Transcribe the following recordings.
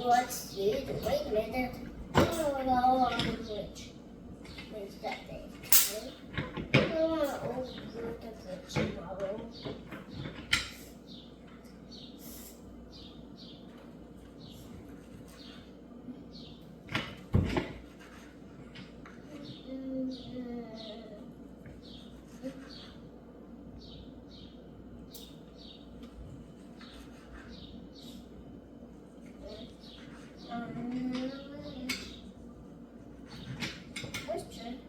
let's see. Wait a minute. Oh, we're all on the bridge. Where's that thing? Okay. I want to overdo the bridge tomorrow.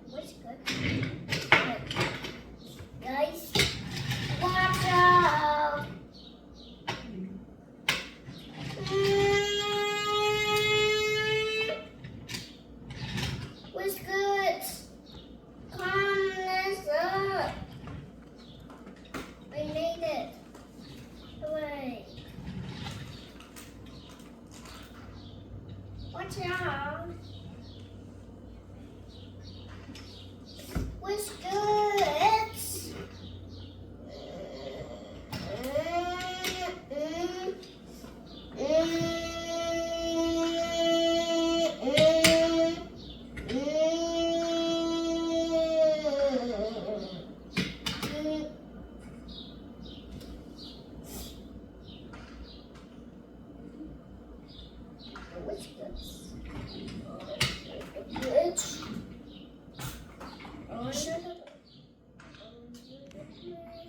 What's good? Guys, watch out! What's good? Calm this up. We made it. Hooray. Watch out.